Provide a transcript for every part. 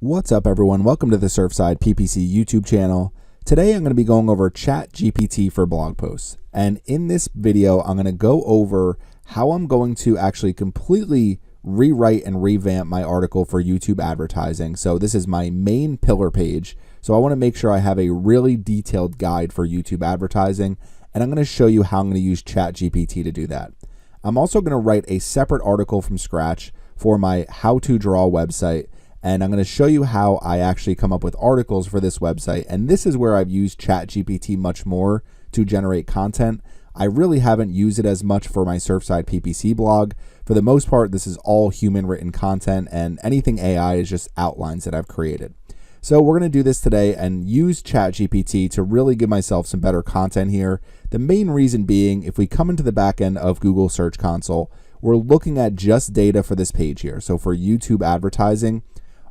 What's up everyone, welcome to the Surfside PPC YouTube channel. Today I'm going to be going over ChatGPT for blog posts. And in this video, I'm going to go over how I'm going to actually completely rewrite and revamp my article for YouTube advertising. So this is my main pillar page. So I want to make sure I have a really detailed guide for YouTube advertising. And I'm going to show you how I'm going to use ChatGPT to do that. I'm also going to write a separate article from scratch for my how to draw website. And I'm going to show you how I actually come up with articles for this website. And this is where I've used ChatGPT much more to generate content. I really haven't used it as much for my Surfside PPC blog. For the most part, this is all human written content, and anything AI is just outlines that I've created. So we're going to do this today and use ChatGPT to really give myself some better content here. The main reason being, if we come into the back end of Google Search Console, we're looking at just data for this page here. So for YouTube advertising,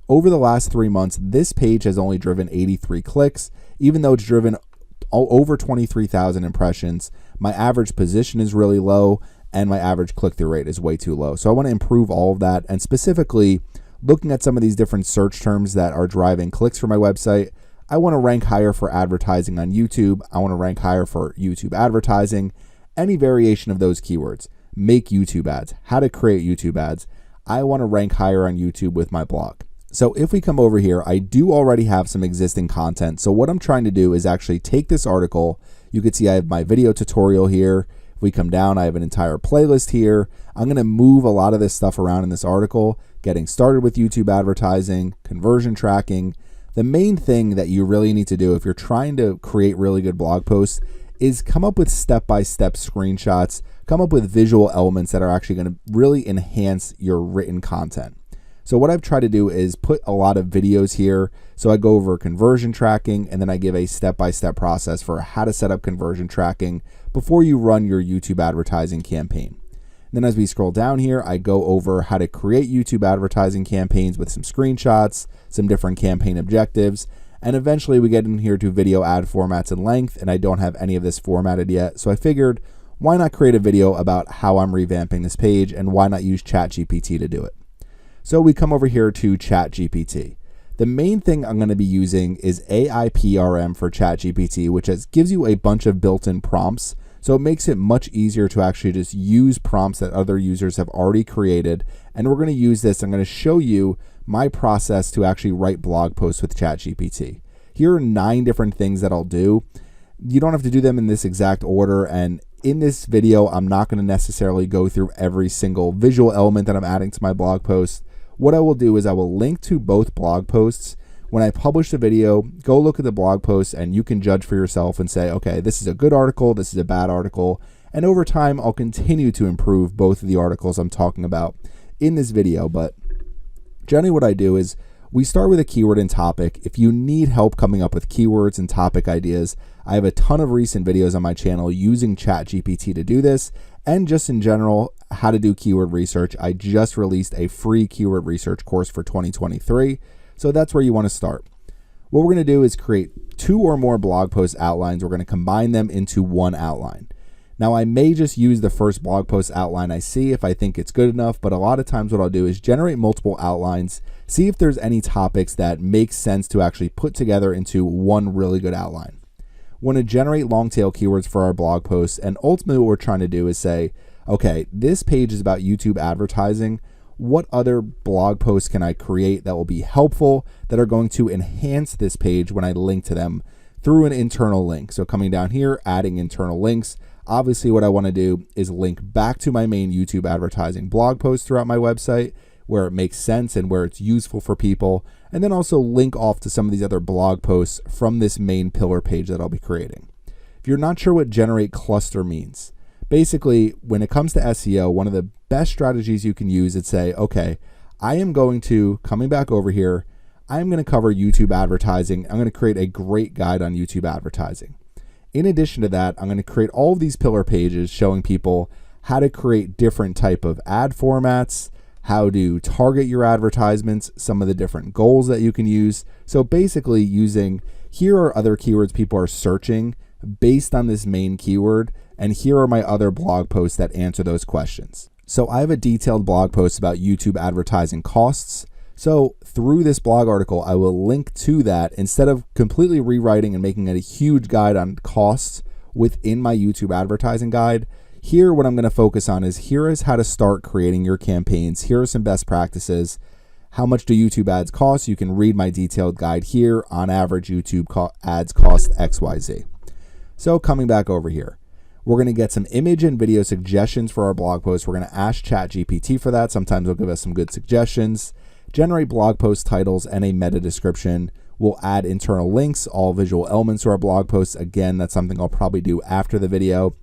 over the last 3 months, this page has only driven 83 clicks, even though it's driven over 23,000 impressions. My average position is really low, and my average click-through rate is way too low. So I want to improve all of that, and specifically looking at some of these different search terms that are driving clicks for my website. I want to rank higher for advertising on YouTube. I want to rank higher for YouTube advertising, any variation of those keywords. Make YouTube ads, how to create YouTube ads. I want to rank higher on YouTube with my blog. So if we come over here, I do already have some existing content. So what I'm trying to do is actually take this article. You can see I have my video tutorial here. If we come down, I have an entire playlist here. I'm going to move a lot of this stuff around in this article, getting started with YouTube advertising, conversion tracking. The main thing that you really need to do if you're trying to create really good blog posts is come up with step-by-step screenshots, come up with visual elements that are actually going to really enhance your written content. So what I've tried to do is put a lot of videos here. So I go over conversion tracking, and then I give a step-by-step process for how to set up conversion tracking before you run your YouTube advertising campaign. And then as we scroll down here, I go over how to create YouTube advertising campaigns with some screenshots, some different campaign objectives, and eventually we get in here to video ad formats and length, and I don't have any of this formatted yet. So I figured, why not create a video about how I'm revamping this page, and why not use ChatGPT to do it? So we come over here to ChatGPT. The main thing I'm going to be using is AIPRM for ChatGPT, which gives you a bunch of built-in prompts. So it makes it much easier to actually just use prompts that other users have already created. And we're going to use this. I'm going to show you my process to actually write blog posts with ChatGPT. Here are 9 different things that I'll do. You don't have to do them in this exact order. And in this video, I'm not going to necessarily go through every single visual element that I'm adding to my blog post. What I will do is I will link to both blog posts. When I publish the video, go look at the blog posts and you can judge for yourself and say, okay, this is a good article, this is a bad article. And over time, I'll continue to improve both of the articles I'm talking about in this video. But generally what I do is we start with a keyword and topic. If you need help coming up with keywords and topic ideas, I have a ton of recent videos on my channel using ChatGPT to do this. And just in general, how to do keyword research. I just released a free keyword research course for 2023. So that's where you want to start. What we're going to do is create 2 or more blog post outlines. We're going to combine them into one outline. Now, I may just use the first blog post outline I see if I think it's good enough, but a lot of times what I'll do is generate multiple outlines, see if there's any topics that make sense to actually put together into one really good outline. We want to generate long tail keywords for our blog posts, and ultimately what we're trying to do is say, okay, this page is about YouTube advertising. What other blog posts can I create that will be helpful, that are going to enhance this page when I link to them through an internal link? So coming down here, adding internal links. Obviously what I want to do is link back to my main YouTube advertising blog post throughout my website where it makes sense and where it's useful for people. And then also link off to some of these other blog posts from this main pillar page that I'll be creating. If you're not sure what generate cluster means, basically when it comes to SEO, one of the best strategies you can use is say, okay, I am going to, coming back over here, I'm going to cover YouTube advertising. I'm going to create a great guide on YouTube advertising. In addition to that, I'm going to create all of these pillar pages showing people how to create different type of ad formats, how to target your advertisements, some of the different goals that you can use. So basically using, here are other keywords people are searching based on this main keyword, and here are my other blog posts that answer those questions. So I have a detailed blog post about YouTube advertising costs. So through this blog article, I will link to that instead of completely rewriting and making it a huge guide on costs within my YouTube advertising guide. Here, what I'm going to focus on is here is how to start creating your campaigns. Here are some best practices. How much do YouTube ads cost? You can read my detailed guide here. On average, YouTube ads cost XYZ. So coming back over here, we're going to get some image and video suggestions for our blog posts. We're going to ask ChatGPT for that. Sometimes it'll give us some good suggestions. Generate blog post titles and a meta description. We'll add internal links, all visual elements to our blog posts. Again, that's something I'll probably do after the video.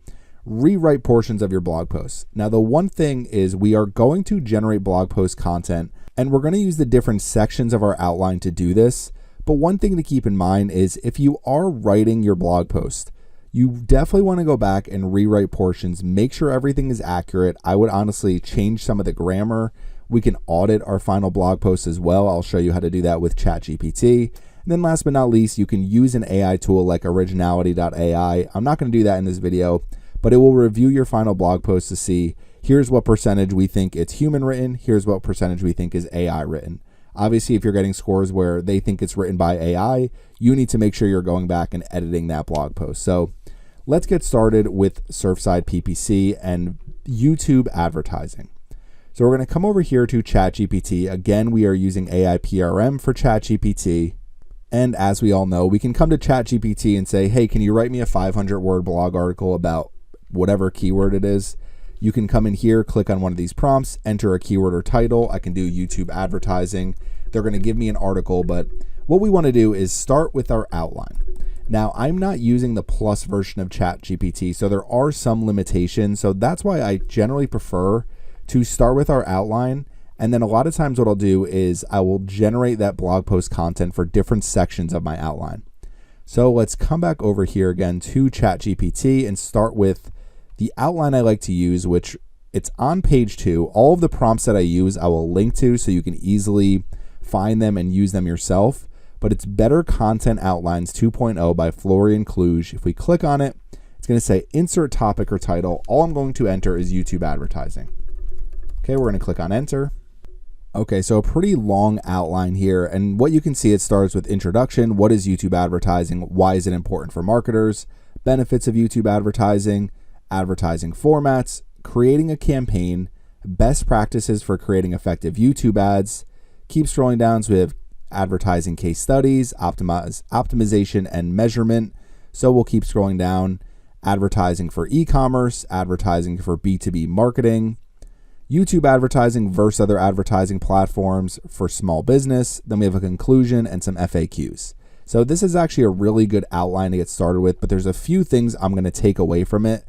Rewrite portions of your blog posts. Now, the one thing is we are going to generate blog post content, and we're going to use the different sections of our outline to do this. But one thing to keep in mind is if you are writing your blog post, you definitely want to go back and rewrite portions. Make sure everything is accurate. I would honestly change some of the grammar. We can audit our final blog post as well. I'll show you how to do that with ChatGPT. And then last but not least, you can use an AI tool like originality.ai. I'm not going to do that in this video, but it will review your final blog post to see here's what percentage we think it's human written. Here's what percentage we think is AI written. Obviously, if you're getting scores where they think it's written by AI, you need to make sure you're going back and editing that blog post. So let's get started with Surfside PPC and YouTube advertising. So we're going to come over here to ChatGPT. Again, we are using AI PRM for ChatGPT. And as we all know, we can come to ChatGPT and say, hey, can you write me a 500-word blog article about whatever keyword it is? You can come in here, click on one of these prompts, enter a keyword or title. I can do YouTube advertising. They're going to give me an article, but what we want to do is start with our outline. Now, I'm not using the plus version of ChatGPT, so there are some limitations. So that's why I generally prefer to start with our outline. And then a lot of times what I'll do is I will generate that blog post content for different sections of my outline. So let's come back over here again to ChatGPT and start with the outline I like to use, which it's on page 2. All of the prompts that I use, I will link to so you can easily find them and use them yourself. But it's Better Content Outlines 2.0 by Florian Kluge. If we click on it, it's going to say insert topic or title. All I'm going to enter is YouTube advertising. Okay, we're going to click on enter. Okay, so a pretty long outline here. And what you can see, it starts with introduction. What is YouTube advertising? Why is it important for marketers? Benefits of YouTube advertising, advertising formats, creating a campaign, best practices for creating effective YouTube ads. Keep scrolling down so we have advertising case studies, optimization and measurement. So we'll keep scrolling down. Advertising for e-commerce, advertising for B2B marketing, YouTube advertising versus other advertising platforms for small business. Then we have a conclusion and some FAQs. So this is actually a really good outline to get started with, but there's a few things I'm going to take away from it.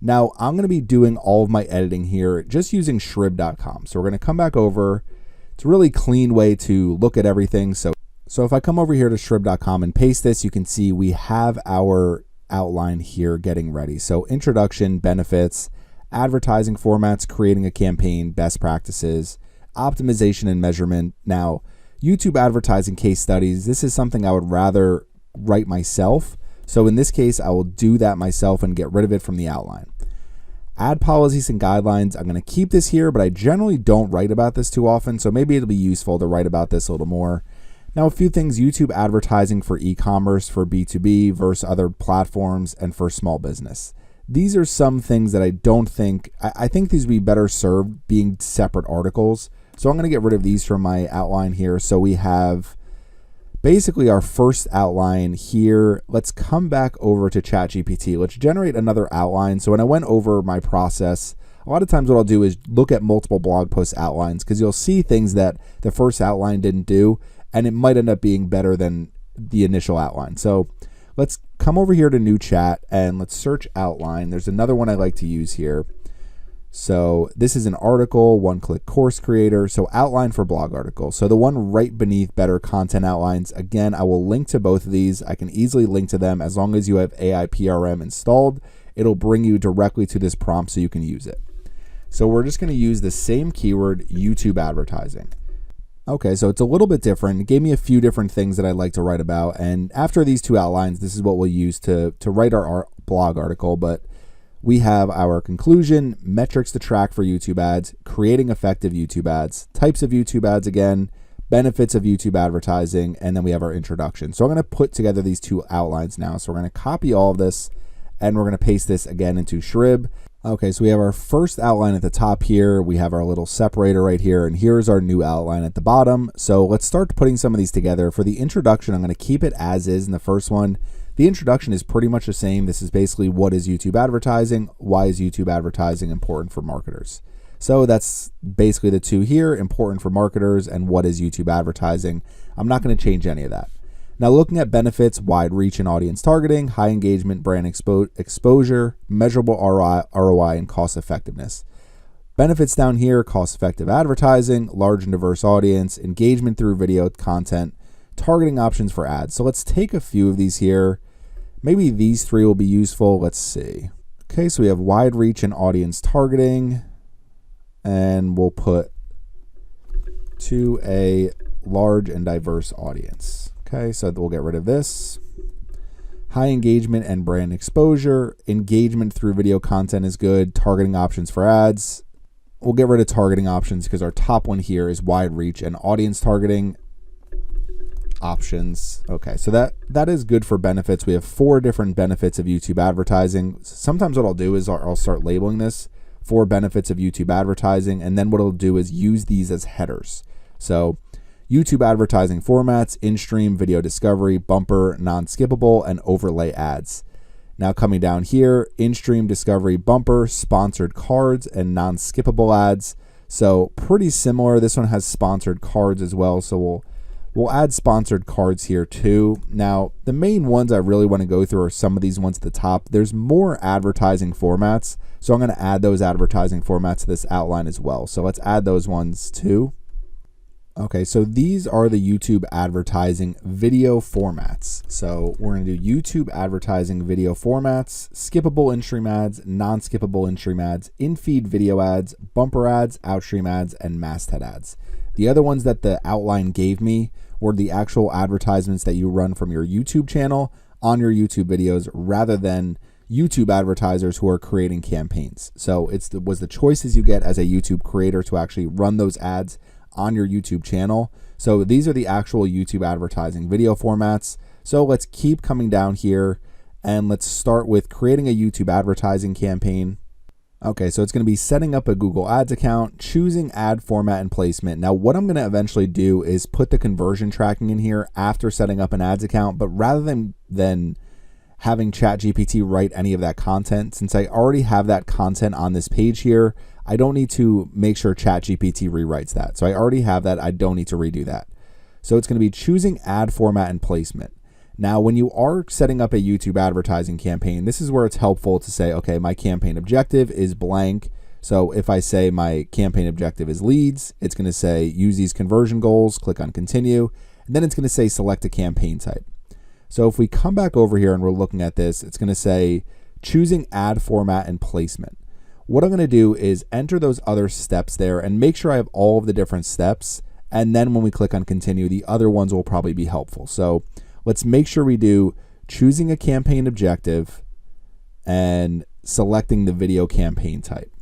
Now, I'm going to be doing all of my editing here just using shrib.com. So we're going to come back over. It's a really clean way to look at everything. So if I come over here to shrib.com and paste this, you can see we have our outline here getting ready. So introduction, benefits, advertising formats, creating a campaign, best practices, optimization and measurement. Now, YouTube advertising case studies, this is something I would rather write myself. So in this case, I will do that myself and get rid of it from the outline. Ad policies and guidelines, I'm going to keep this here, but I generally don't write about this too often, so maybe it'll be useful to write about this a little more. Now, a few things: YouTube advertising for e-commerce, for B2B versus other platforms, and for small business. These are some things that I don't think, I think these would be better served being separate articles. So I'm going to get rid of these from my outline here. So we have basically our first outline here. Let's come back over to ChatGPT. Let's generate another outline. So when I went over my process, a lot of times what I'll do is look at multiple blog post outlines because you'll see things that the first outline didn't do, and it might end up being better than the initial outline. So let's come over here to new chat and let's search outline. There's another one I like to use here. So this is an article, one-click course creator. So outline for blog articles. So the one right beneath Better Content Outlines. Again, I will link to both of these. I can easily link to them as long as you have AI PRM installed. It'll bring you directly to this prompt so you can use it. So we're just going to use the same keyword, YouTube advertising. Okay, so it's a little bit different. It gave me a few different things that I'd like to write about. And after these two outlines, this is what we'll use to write our blog article. But we have our conclusion, metrics to track for YouTube ads, creating effective YouTube ads, types of YouTube ads again, benefits of YouTube advertising, and then we have our introduction. So I'm going to put together these two outlines now. So we're going to copy all of this and we're going to paste this again into Shrib. Okay, so we have our first outline at the top here. We have our little separator right here, and here's our new outline at the bottom. So let's start putting some of these together. For the introduction, I'm going to keep it as is in the first one. The introduction is pretty much the same. This is basically what is YouTube advertising? Why is YouTube advertising important for marketers? So that's basically the two here, important for marketers and what is YouTube advertising. I'm not going to change any of that. Now, looking at benefits, wide reach and audience targeting, high engagement, brand exposure, measurable ROI, and cost effectiveness. Benefits down here, cost effective advertising, large and diverse audience, engagement through video content, targeting options for ads. So let's take a few of these here. Maybe these three will be useful. Let's see. Okay, so we have wide reach and audience targeting, and we'll put to a large and diverse audience. Okay, so we'll get rid of this. High engagement and brand exposure. Engagement through video content is good. Targeting options for ads. We'll get rid of targeting options because our top one here is wide reach and audience targeting options. Okay, so that is good for benefits. We have 4 different benefits of YouTube advertising. Sometimes what I'll do is I'll start labeling this 4 benefits of YouTube advertising, and then what I'll do is use these as headers. So YouTube advertising formats, in-stream video discovery, bumper, non-skippable, and overlay ads. Now coming down here, in-stream discovery, bumper, sponsored cards, and non-skippable ads. So pretty similar. This one has sponsored cards as well. So we'll add sponsored cards here too. Now the main ones I really want to go through are some of these ones at the top. There's more advertising formats. So I'm going to add those advertising formats to this outline as well. So let's add those ones too. Okay, so these are the YouTube advertising video formats. So we're going to do YouTube advertising video formats, skippable in-stream ads, non-skippable in-stream ads, in-feed video ads, bumper ads, outstream ads, and masthead ads. The other ones that the outline gave me were the actual advertisements that you run from your YouTube channel on your YouTube videos rather than YouTube advertisers who are creating campaigns. So it was the choices you get as a YouTube creator to actually run those ads on your YouTube channel. So these are the actual YouTube advertising video formats. So let's keep coming down here and let's start with creating a YouTube advertising campaign. Okay, so it's going to be setting up a Google Ads account, choosing ad format and placement. Now what I'm going to eventually do is put the conversion tracking in here after setting up an ads account, but rather than having ChatGPT write any of that content, since I already have that content on this page here, I don't need to make sure ChatGPT rewrites that. So I already have that. I don't need to redo that. So it's going to be choosing ad format and placement. Now, when you are setting up a YouTube advertising campaign, this is where it's helpful to say, okay, my campaign objective is blank. So if I say my campaign objective is leads, it's going to say use these conversion goals, click on continue, and then it's going to say select a campaign type. So if we come back over here and we're looking at this, it's going to say choosing ad format and placement. What I'm going to do is enter those other steps there and make sure I have all of the different steps. And then when we click on continue, the other ones will probably be helpful. So let's make sure we do choosing a campaign objective and selecting the video campaign type.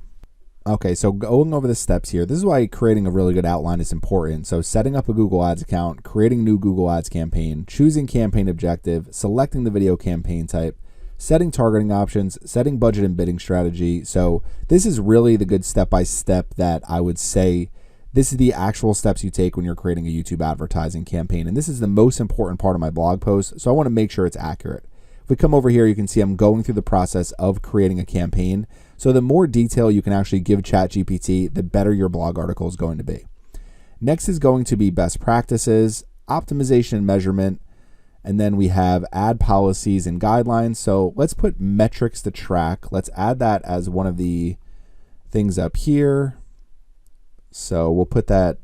Okay, so going over the steps here, this is why creating a really good outline is important. So setting up a Google Ads account, creating new Google Ads campaign, choosing campaign objective, selecting the video campaign type, setting targeting options, setting budget and bidding strategy. So this is really the good step-by-step that I would say this is the actual steps you take when you're creating a YouTube advertising campaign. And this is the most important part of my blog post. So I want to make sure it's accurate. If we come over here, you can see I'm going through the process of creating a campaign. So the more detail you can actually give ChatGPT, the better your blog article is going to be. Next is going to be best practices, optimization and measurement, and then we have ad policies and guidelines. So let's put metrics to track. Let's add that as one of the things up here. So we'll put that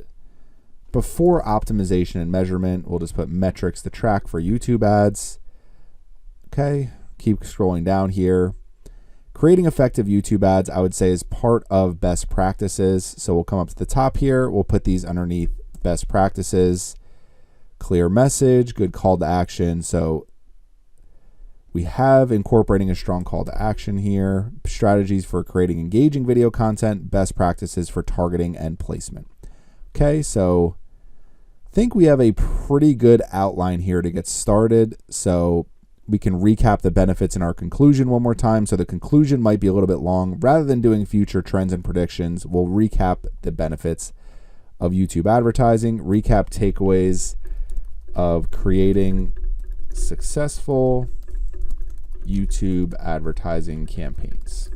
before optimization and measurement. We'll just put metrics to track for YouTube ads. Okay, keep scrolling down here. Creating effective YouTube ads, I would say, is part of best practices. So we'll come up to the top here. We'll put these underneath best practices. Clear message, good call to action. So we have incorporating a strong call to action here. Strategies for creating engaging video content. Best practices for targeting and placement. Okay, so think we have a pretty good outline here to get started. So we can recap the benefits in our conclusion one more time. So the conclusion might be a little bit long. Rather than doing future trends and predictions, we'll recap the benefits of YouTube advertising, recap takeaways of creating successful YouTube advertising campaigns.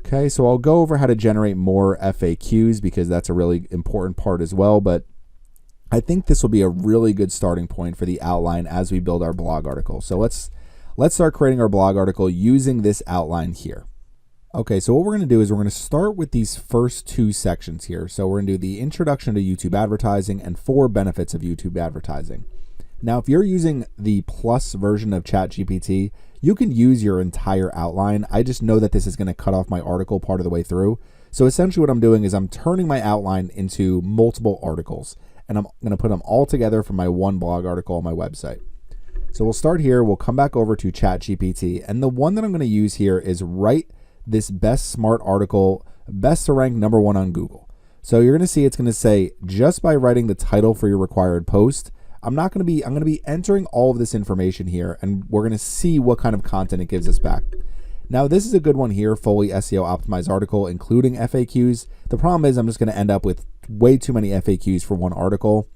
Okay, so I'll go over how to generate more FAQs because that's a really important part as well, but I think this will be a really good starting point for the outline as we build our blog article. So let's start creating our blog article using this outline here. Okay, so what we're going to do is we're going to start with these first two sections here. So we're going to do the introduction to YouTube advertising and 4 benefits of YouTube advertising. Now, if you're using the plus version of ChatGPT, you can use your entire outline. I just know that this is going to cut off my article part of the way through. So essentially what I'm doing is I'm turning my outline into multiple articles, and I'm going to put them all together from my one blog article on my website. So we'll start here. We'll come back over to ChatGPT, and the one that I'm going to use here is write this best smart article, best to rank #1 on Google. So you're going to see it's going to say, just by writing the title for your required post, I'm going to be entering all of this information here, and we're going to see what kind of content it gives us back. Now, this is a good one here, fully SEO optimized article, including FAQs. The problem is I'm just going to end up with way too many FAQs for one article.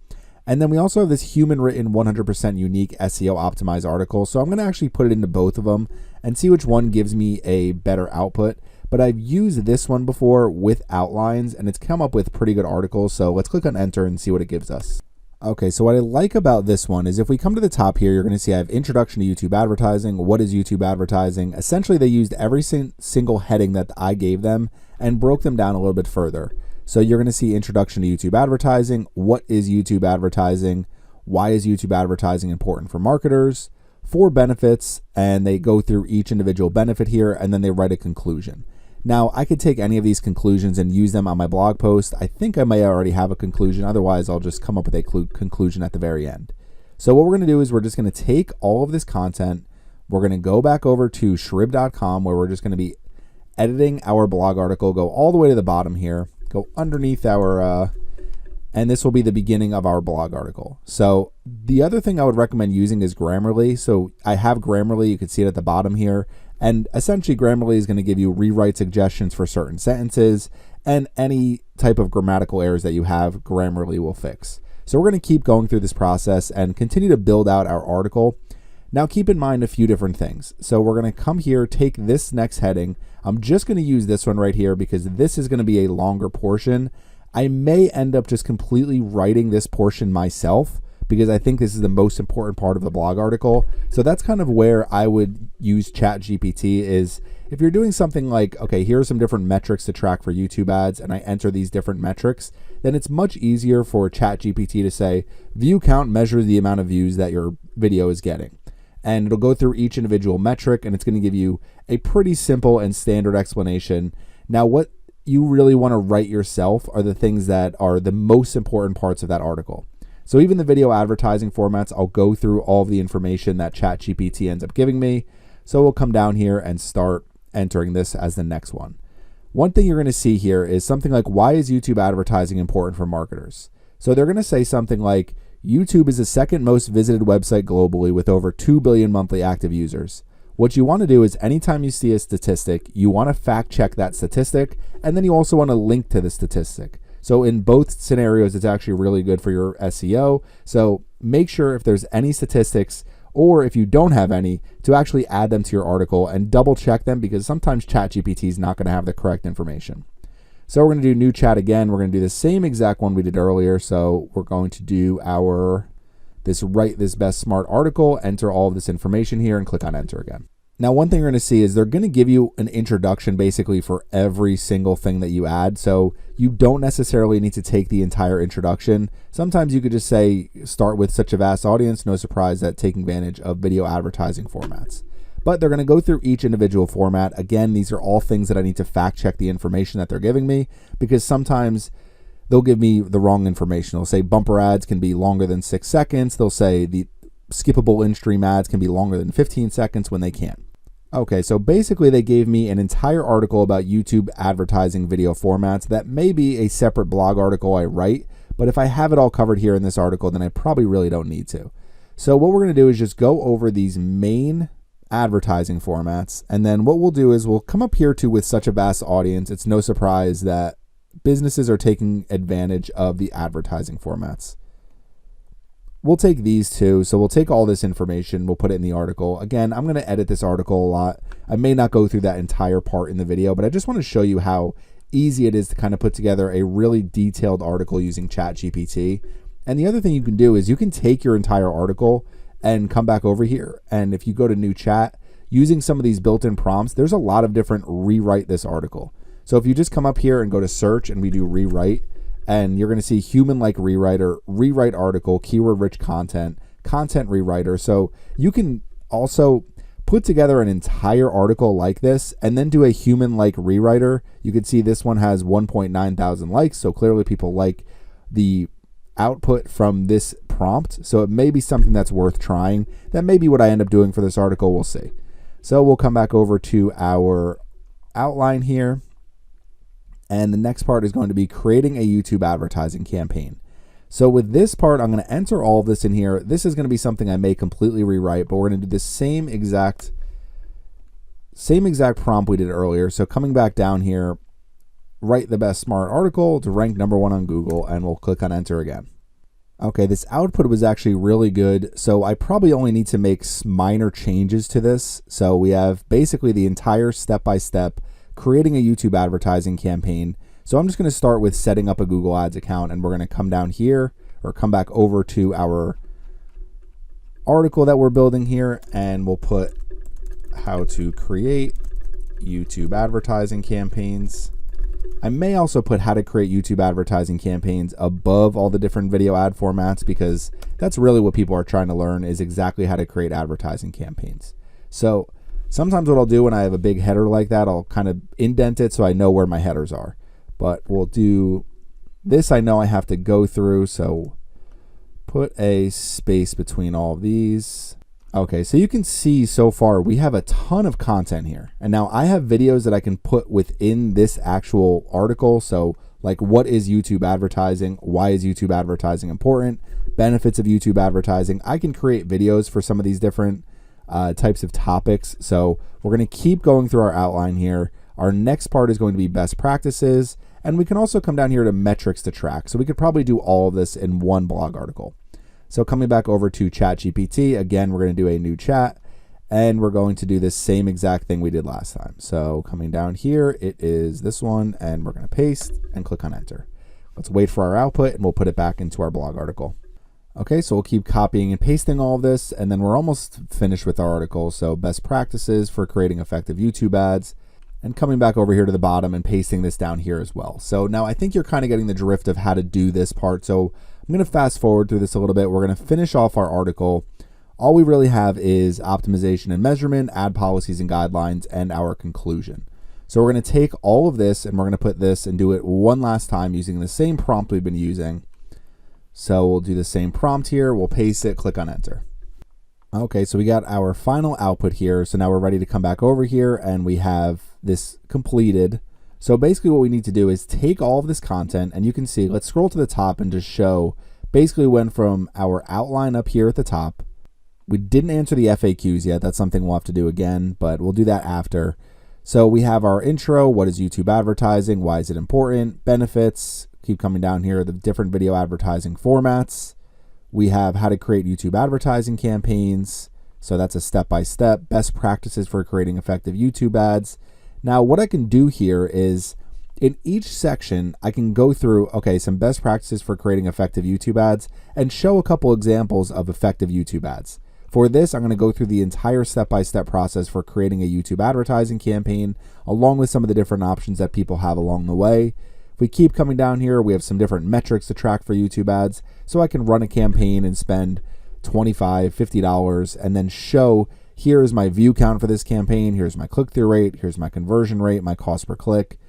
And then we also have this human written 100% unique SEO optimized article. So I'm going to actually put it into both of them and see which one gives me a better output. But I've used this one before with outlines, and it's come up with pretty good articles. So let's click on enter and see what it gives us. Okay, so what I like about this one is if we come to the top here, you're going to see I have introduction to YouTube advertising. What is YouTube advertising? Essentially, they used every single heading that I gave them and broke them down a little bit further. So you're going to see introduction to YouTube advertising. What is YouTube advertising? Why is YouTube advertising important for marketers? 4 benefits, and they go through each individual benefit here, and then they write a conclusion. Now, I could take any of these conclusions and use them on my blog post. I think I may already have a conclusion. Otherwise, I'll just come up with a conclusion at the very end. So what we're going to do is we're just going to take all of this content. We're going to go back over to shrib.com, where we're just going to be editing our blog article, go all the way to the bottom here, go underneath our, and this will be the beginning of our blog article. So the other thing I would recommend using is Grammarly. So I have Grammarly. You can see it at the bottom here. And essentially, Grammarly is going to give you rewrite suggestions for certain sentences, and any type of grammatical errors that you have, Grammarly will fix. So we're going to keep going through this process and continue to build out our article. Now, keep in mind a few different things. So we're going to come here, take this next heading. I'm just going to use this one right here because this is going to be a longer portion. I may end up just completely writing this portion myself, because I think this is the most important part of the blog article. So that's kind of where I would use ChatGPT is if you're doing something like, okay, here are some different metrics to track for YouTube ads, and I enter these different metrics, then it's much easier for ChatGPT to say, view count measures the amount of views that your video is getting. And it'll go through each individual metric, and it's going to give you a pretty simple and standard explanation. Now, what you really want to write yourself are the things that are the most important parts of that article. So even the video advertising formats, I'll go through all of the information that ChatGPT ends up giving me. So we'll come down here and start entering this as the next one. One thing you're going to see here is something like, why is YouTube advertising important for marketers? So they're going to say something like, YouTube is the second most visited website globally with over 2 billion monthly active users. What you want to do is anytime you see a statistic, you want to fact check that statistic, and then you also want to link to the statistic. So in both scenarios, it's actually really good for your SEO. So make sure if there's any statistics, or if you don't have any, to actually add them to your article and double check them, because sometimes ChatGPT is not going to have the correct information. So we're going to do new chat again. We're going to do the same exact one we did earlier. So we're going to do write this best smart article, enter all of this information here, and click on enter again. Now, one thing you're going to see is they're going to give you an introduction basically for every single thing that you add. So you don't necessarily need to take the entire introduction. Sometimes you could just say, start with such a vast audience, no surprise that taking advantage of video advertising formats. But they're going to go through each individual format. Again, these are all things that I need to fact check the information that they're giving me, because sometimes they'll give me the wrong information. They'll say bumper ads can be longer than 6 seconds. They'll say the skippable in-stream ads can be longer than 15 seconds when they can't. Okay, so basically they gave me an entire article about YouTube advertising video formats that may be a separate blog article I write, But if I have it all covered here in this article, then I probably really don't need to. So what we're going to do is just go over these main advertising formats. And then what we'll do is we'll come up here to, with such a vast audience, it's no surprise that businesses are taking advantage of the advertising formats. We'll take these two. So we'll take all this information, we'll put it in the article. Again, I'm going to edit this article a lot. I may not go through that entire part in the video, but I just want to show you how easy it is to kind of put together a really detailed article using ChatGPT. And the other thing you can do is you can take your entire article and come back over here. And if you go to new chat, using some of these built-in prompts, there's a lot of different rewrite this article. So if you just come up here and go to search and we do rewrite, and you're going to see human-like rewriter, rewrite article, keyword-rich content, content rewriter. So you can also put together an entire article like this and then do a human-like rewriter. You can see this one has 1.9 thousand likes. So clearly people like the output from this prompt. So it may be something that's worth trying. That may be what I end up doing for this article. We'll see. So we'll come back over to our outline here. And the next part is going to be creating a YouTube advertising campaign. So with this part, I'm going to enter all of this in here. This is going to be something I may completely rewrite, but we're going to do the same exact prompt we did earlier. So coming back down here, write the best smart article to rank #1 on Google, and we'll click on enter again. Okay, this output was actually really good. So I probably only need to make minor changes to this. So we have basically the entire step-by-step creating a YouTube advertising campaign. So I'm just going to start with setting up a Google Ads account, and we're going to come down here or come back over to our article that we're building here, and we'll put how to create YouTube advertising campaigns. I may also put how to create YouTube advertising campaigns above all the different video ad formats, because that's really what people are trying to learn, is exactly how to create advertising campaigns. So sometimes what I'll do when I have a big header like that, I'll kind of indent it so I know where my headers are. But we'll do this. I know I have to go through, so put a space between all of these. Okay, so you can see so far we have a ton of content here. And now I have videos that I can put within this actual article. So like, what is YouTube advertising? Why is YouTube advertising important? Benefits of YouTube advertising. I can create videos for some of these different types of topics. So we're going to keep going through our outline here. Our next part is going to be best practices, and we can also come down here to metrics to track. So we could probably do all of this in one blog article. So coming back over to ChatGPT, again, we're going to do a new chat, and we're going to do the same exact thing we did last time. So coming down here, it is this one, and we're going to paste and click on enter. Let's wait for our output, and we'll put it back into our blog article. Okay, so we'll keep copying and pasting all of this, and then we're almost finished with our article. So best practices for creating effective YouTube ads, and coming back over here to the bottom and pasting this down here as well. So now I think you're kind of getting the drift of how to do this part. So I'm going to fast forward through this a little bit. We're going to finish off our article. All we really have is optimization and measurement, ad policies and guidelines, and our conclusion. So we're going to take all of this and we're going to put this and do it one last time using the same prompt we've been using. So we'll do the same prompt here. We'll paste it, click on enter. Okay, so we got our final output here. So now we're ready to come back over here and we have this completed. So basically what we need to do is take all of this content, and you can see, let's scroll to the top and just show, basically went from our outline up here at the top. We didn't answer the FAQs yet. That's something we'll have to do again, but we'll do that after. So we have our intro. What is YouTube advertising? Why is it important? Benefits. Keep coming down here, the different video advertising formats. We have how to create YouTube advertising campaigns. So that's a step-by-step. Best practices for creating effective YouTube ads. Now, what I can do here is in each section, I can go through, okay, some best practices for creating effective YouTube ads and show a couple examples of effective YouTube ads. For this, I'm going to go through the entire step-by-step process for creating a YouTube advertising campaign, along with some of the different options that people have along the way. If we keep coming down here, we have some different metrics to track for YouTube ads. So I can run a campaign and spend $25, $50 and then show, here's my view count for this campaign, here's my click-through rate, here's my conversion rate, my cost per click,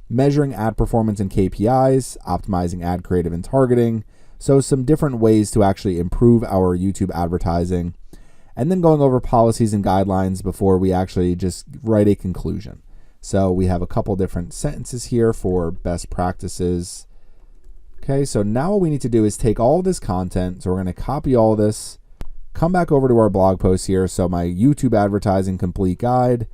measuring ad performance and KPIs, optimizing ad creative and targeting. So some different ways to actually improve our YouTube advertising, and then going over policies and guidelines before we actually just write a conclusion. So we have a couple different sentences here for best practices. Okay, so now what we need to do is take all this content. So we're going to copy all this, come back over to our blog post here. So my YouTube advertising complete guide.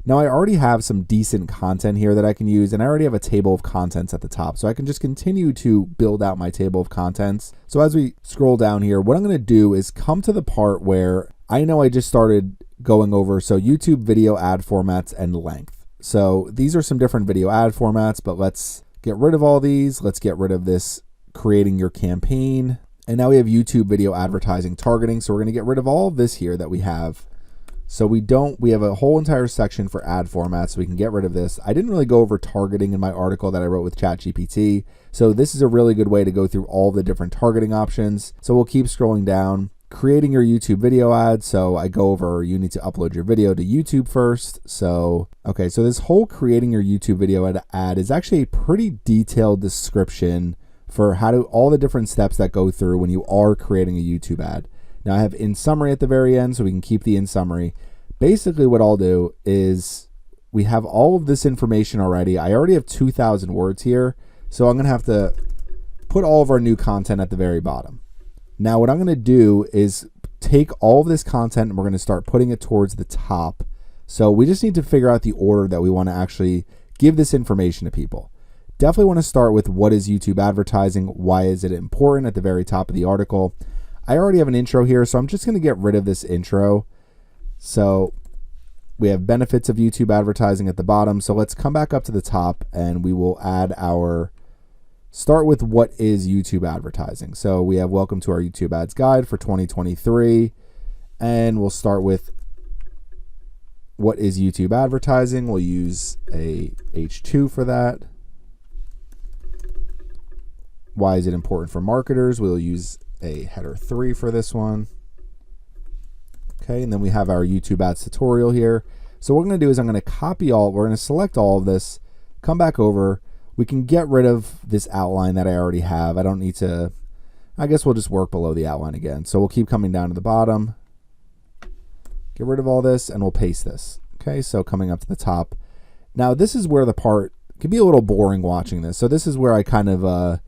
Now I already have some decent content here that I can use, and I already have a table of contents at the top. So I can just continue to build out my table of contents. So as we scroll down here, what I'm going to do is come to the part where I know I just started going over, so YouTube video ad formats and length. So these are some different video ad formats, but let's get rid of all these. Let's get rid of this creating your campaign. And now we have YouTube video advertising targeting. So we're going to get rid of all of this here that we have. So we have a whole entire section for ad formats. So we can get rid of this. I didn't really go over targeting in my article that I wrote with ChatGPT. So this is a really good way to go through all the different targeting options. So we'll keep scrolling down. Creating your YouTube video ad. So I go over, you need to upload your video to YouTube first. So, okay, so this whole creating your YouTube video ad is actually a pretty detailed description for all the different steps that go through when you are creating a YouTube ad. Now I have in summary at the very end, so we can keep the in summary. Basically what I'll do is we have all of this information already. I already have 2,000 words here. So I'm gonna have to put all of our new content at the very bottom. Now what I'm going to do is take all of this content and we're going to start putting it towards the top. So we just need to figure out the order that we want to actually give this information to people. Definitely want to start with what is YouTube advertising? Why is it important at the very top of the article? I already have an intro here, so I'm just going to get rid of this intro. So we have benefits of YouTube advertising at the bottom. So let's come back up to the top and we will add start with what is YouTube advertising. So we have welcome to our YouTube ads guide for 2023. And we'll start with what is YouTube advertising. We'll use a H2 for that. Why is it important for marketers? We'll use a header 3 for this one. Okay, and then we have our YouTube ads tutorial here. So what I'm going to do is we're going to select all of this, come back over. We can get rid of this outline that I already have. I don't need to, I guess we'll just work below the outline again. So we'll keep coming down to the bottom, get rid of all this, and we'll paste this. Okay, so coming up to the top. Now this is where the part can be a little boring watching this. So this is where I kind of,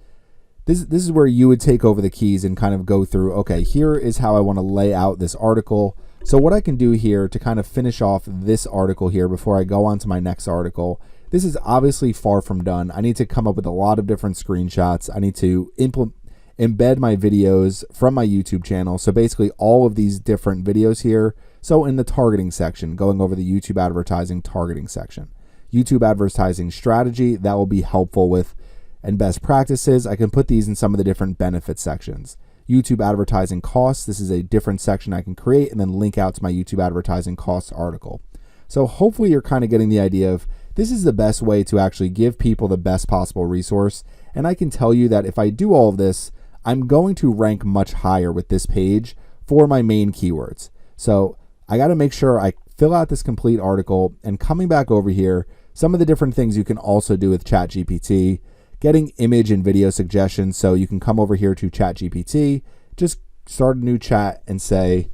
this is where you would take over the keys and kind of go through, okay, here is how I want to lay out this article. So what I can do here to kind of finish off this article here before I go on to my next article, this is obviously far from done. I need to come up with a lot of different screenshots. I need to embed my videos from my YouTube channel. So basically all of these different videos here. So in the targeting section, going over the YouTube advertising targeting section, YouTube advertising strategy, that will be helpful with, and best practices. I can put these in some of the different benefit sections. YouTube advertising costs, this is a different section I can create and then link out to my YouTube advertising costs article. So hopefully you're kind of getting the idea of this is the best way to actually give people the best possible resource. And I can tell you that if I do all of this, I'm going to rank much higher with this page for my main keywords. So I got to make sure I fill out this complete article, and coming back over here, some of the different things you can also do with ChatGPT, getting image and video suggestions. So you can come over here to ChatGPT, just start a new chat and say,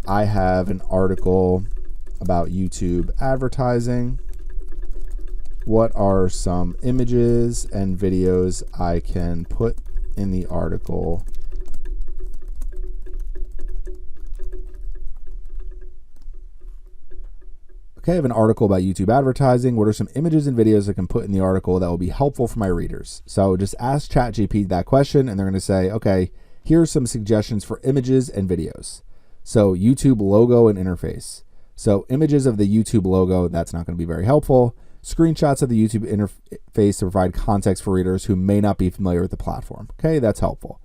I have an article about YouTube advertising. What are some images and videos I can put in the article? Okay, I have an article about YouTube advertising. What are some images and videos I can put in the article that will be helpful for my readers? So just ask ChatGPT that question and they're going to say, okay, here's some suggestions for images and videos. So YouTube logo and interface. So images of the YouTube logo, that's not going to be very helpful. Screenshots of the YouTube interface to provide context for readers who may not be familiar with the platform. Okay, that's helpful.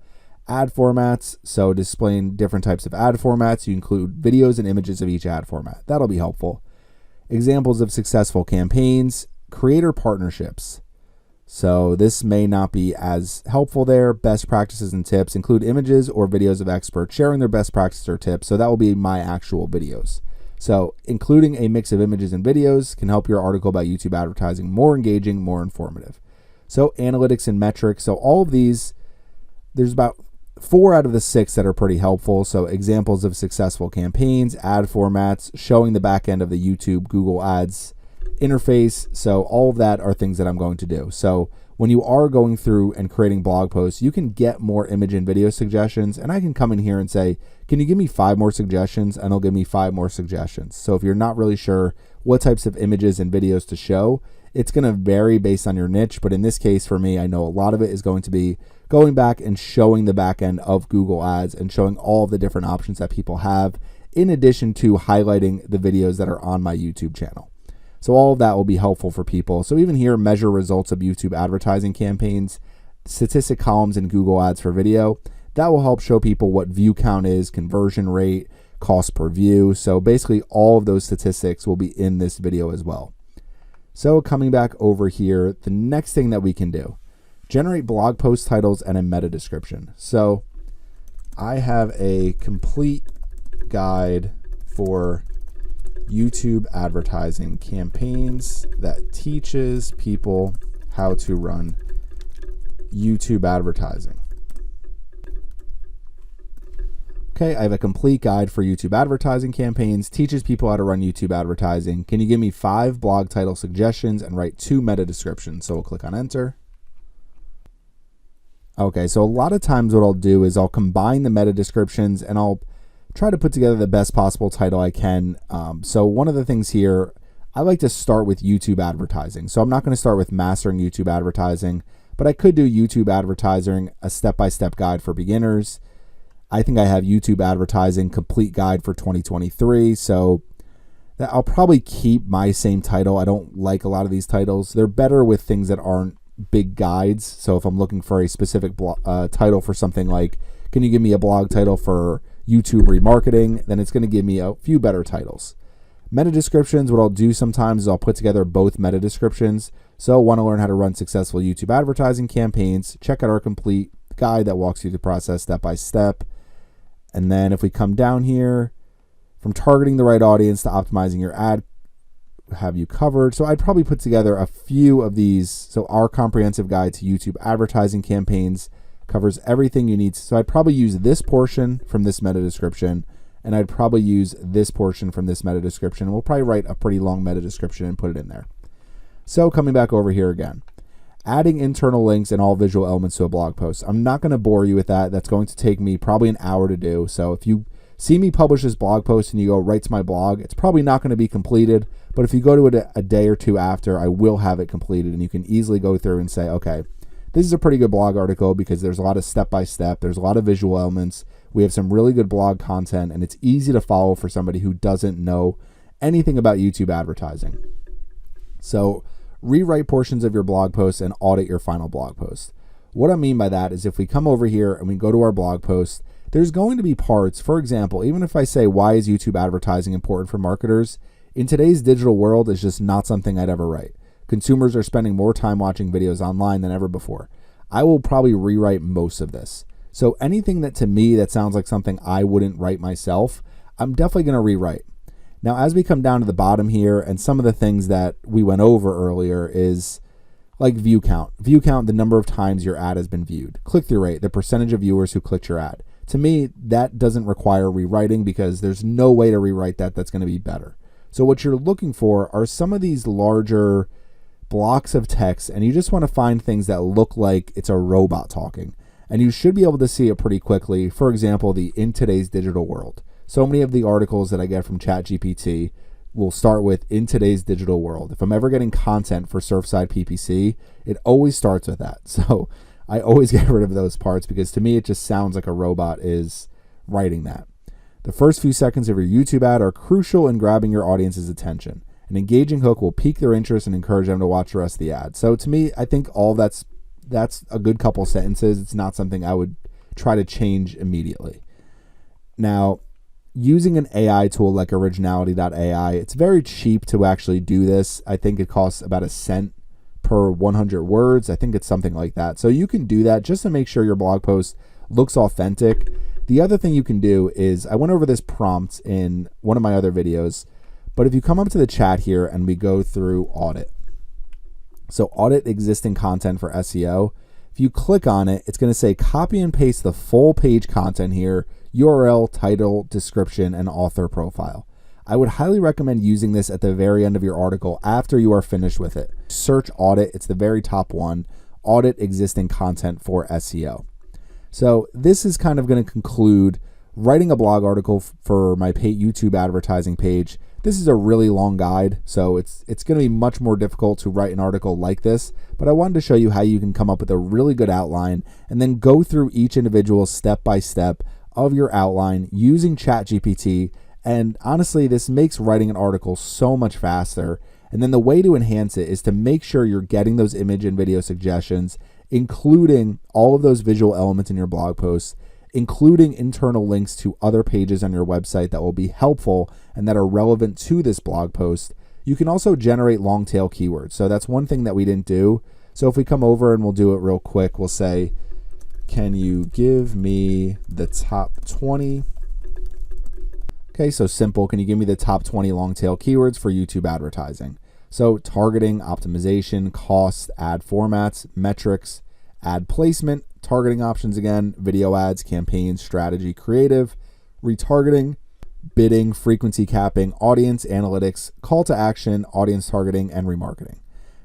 Ad formats, so displaying different types of ad formats. You include videos and images of each ad format. That'll be helpful. Examples of successful campaigns, creator partnerships. So this may not be as helpful there. Best practices and tips include images or videos of experts sharing their best practices or tips. So that will be my actual videos. So including a mix of images and videos can help your article about YouTube advertising more engaging, more informative. So analytics and metrics. So all of these, there's about 4 out of the 6 that are pretty helpful. So examples of successful campaigns, ad formats, showing the back end of the YouTube Google Ads interface. So all of that are things that I'm going to do. So when you are going through and creating blog posts, you can get more image and video suggestions. And I can come in here and say, can you give me 5 more suggestions? And it'll give me 5 more suggestions. So if you're not really sure what types of images and videos to show, it's going to vary based on your niche. But in this case, for me, I know a lot of it is going to be going back and showing the back end of Google Ads and showing all of the different options that people have, in addition to highlighting the videos that are on my YouTube channel. So all of that will be helpful for people. So even here, measure results of YouTube advertising campaigns, statistic columns in Google Ads for video. That will help show people what view count is, conversion rate, cost per view. So basically all of those statistics will be in this video as well. So coming back over here, the next thing that we can do, generate blog post titles and a meta description. So I have a complete guide for YouTube advertising campaigns that teaches people how to run YouTube advertising. Okay, I have a complete guide for YouTube advertising campaigns, teaches people how to run YouTube advertising. Can you give me 5 blog title suggestions and write 2 meta descriptions? So we'll click on enter. Okay, so a lot of times what I'll do is I'll combine the meta descriptions and I'll try to put together the best possible title I can. So one of the things here, I like to start with YouTube advertising. So I'm not going to start with mastering YouTube advertising, but I could do YouTube advertising, a step-by-step guide for beginners. I think I have YouTube advertising complete guide for 2023. So that I'll probably keep my same title. I don't like a lot of these titles. They're better with things that aren't big guides. So if I'm looking for a specific title for something like, can you give me a blog title for YouTube remarketing, then it's going to give me a few better titles. Meta descriptions, what I'll do sometimes is I'll put together both meta descriptions. So want to learn how to run successful YouTube advertising campaigns, check out our complete guide that walks you through the process step by step. And then if we come down here, from targeting the right audience to optimizing your ad, have you covered. So I'd probably put together a few of these. So our comprehensive guide to YouTube advertising campaigns covers everything you need. So I'd probably use this portion from this meta description, and I'd probably use this portion from this meta description. We'll probably write a pretty long meta description and put it in there. So coming back over here again, adding internal links and all visual elements to a blog post. I'm not going to bore you with that. That's going to take me probably an hour to do. So if you see me publish this blog post and you go right to my blog, it's probably not going to be completed. But if you go to it a day or two after, I will have it completed, and you can easily go through and say, okay, this is a pretty good blog article because there's a lot of step-by-step. There's a lot of visual elements. We have some really good blog content, and it's easy to follow for somebody who doesn't know anything about YouTube advertising. So rewrite portions of your blog post and audit your final blog post. What I mean by that is if we come over here and we go to our blog post, there's going to be parts, for example, even if I say, why is YouTube advertising important for marketers? In today's digital world, it's just not something I'd ever write. Consumers are spending more time watching videos online than ever before. I will probably rewrite most of this. So anything that to me that sounds like something I wouldn't write myself, I'm definitely going to rewrite. Now, as we come down to the bottom here, and some of the things that we went over earlier is like view count. View count, the number of times your ad has been viewed. Click-through rate, the percentage of viewers who clicked your ad. To me, that doesn't require rewriting because there's no way to rewrite that that's going to be better. So what you're looking for are some of these larger blocks of text, and you just want to find things that look like it's a robot talking. And you should be able to see it pretty quickly. For example, the in today's digital world. So many of the articles that I get from ChatGPT will start with in today's digital world. If I'm ever getting content for Surfside PPC, it always starts with that. So I always get rid of those parts because to me, it just sounds like a robot is writing that. The first few seconds of your YouTube ad are crucial in grabbing your audience's attention. An engaging hook will pique their interest and encourage them to watch the rest of the ad. So to me, I think all that's a good couple sentences. It's not something I would try to change immediately. Now, using an AI tool like originality.ai, it's very cheap to actually do this. I think it costs about $0.01 per 100 words. I think it's something like that. So you can do that just to make sure your blog post looks authentic. The other thing you can do is, I went over this prompt in one of my other videos, but if you come up to the chat here and we go through audit. So audit existing content for SEO. If you click on it, it's going to say copy and paste the full page content here, URL, title, description, and author profile. I would highly recommend using this at the very end of your article after you are finished with it. Search audit, it's the very top one. audit existing content for SEO. So this is kind of going to conclude writing a blog article for my paid YouTube advertising page. This is a really long guide, so it's going to be much more difficult to write an article like this, but I wanted to show you how you can come up with a really good outline and then go through each individual step-by-step of your outline using ChatGPT. And honestly, this makes writing an article so much faster. And then the way to enhance it is to make sure you're getting those image and video suggestions, including all of those visual elements in your blog posts, including internal links to other pages on your website that will be helpful and that are relevant to this blog post. You can also generate long tail keywords. So that's one thing that we didn't do. So if we come over and we'll do it real quick, we'll say, can you give me the top 20? Okay, so simple. Can you give me the top 20 long tail keywords for YouTube advertising? So targeting, optimization, cost, ad formats, metrics, ad placement, targeting options again, video ads, campaigns, strategy, creative, retargeting, bidding, frequency capping, audience analytics, call to action, audience targeting, and remarketing.